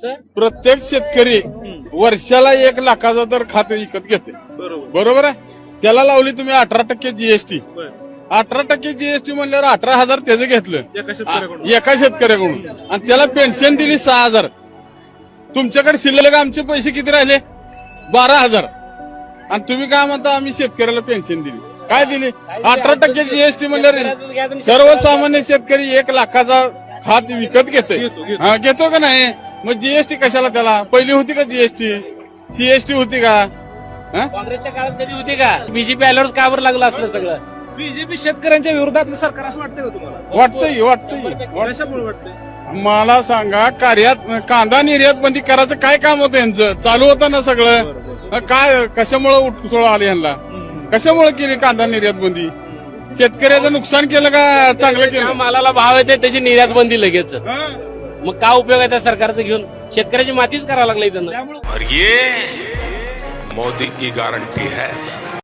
कसं प्रत्येक शेतकरी वर्षाला 1 लाखाचा तर खातं विकत घेते. बरोबर आहे. त्याला लावली तुम्ही 18% जीएसटी. 18% जीएसटी म्हणल्यावर 18,000 त्याचं घेतलं एका शेतकऱ्याकडून आणि त्याला पेन्शन दिली 6,000. तुमच्याकडे शिल्लक आमचे पैसे किती राहिले? 12,000. आणि तुम्ही काय म्हणता आम्ही शेतकऱ्याला पेन्शन दिली? काय दिली? 18% जीएसटी म्हणल्यावर सर्वसामान्य शेतकरी 1 लाखाचा खात विकत घेतो का नाही? मग जीएसटी कशाला त्याला? पहिली होती का जीएसटी? सीएसटी होती का? काँग्रेसच्या काळात कधी होती का? बीजेपी आल्यावर का बरं लागलं असलं सगळं? बीजेपी शेतकऱ्यांच्या विरोधातलं सरकार असं वाटतंय का तुम्हाला? वाटतंय. कशामुळे वाटतंय? मला सांगा, कार्यात कांदा निर्यात बंदी करायचं काय काम होतं यांचं? चालू होतं ना सगळं. काय कशामुळे उठसोळ आली यांना? कशामुळे केली कांदा निर्यात बंदी? शेतकऱ्याचं नुकसान केलं का चांगलं केलं? मालाला भाव येते त्याची निर्यात बंदी लगेच. मग का उपयोग आहे त्या सरकारचं घेऊन? शेतकऱ्याची मातीच करावं लागली त्यांना. और ये मोदी की गारंटी है.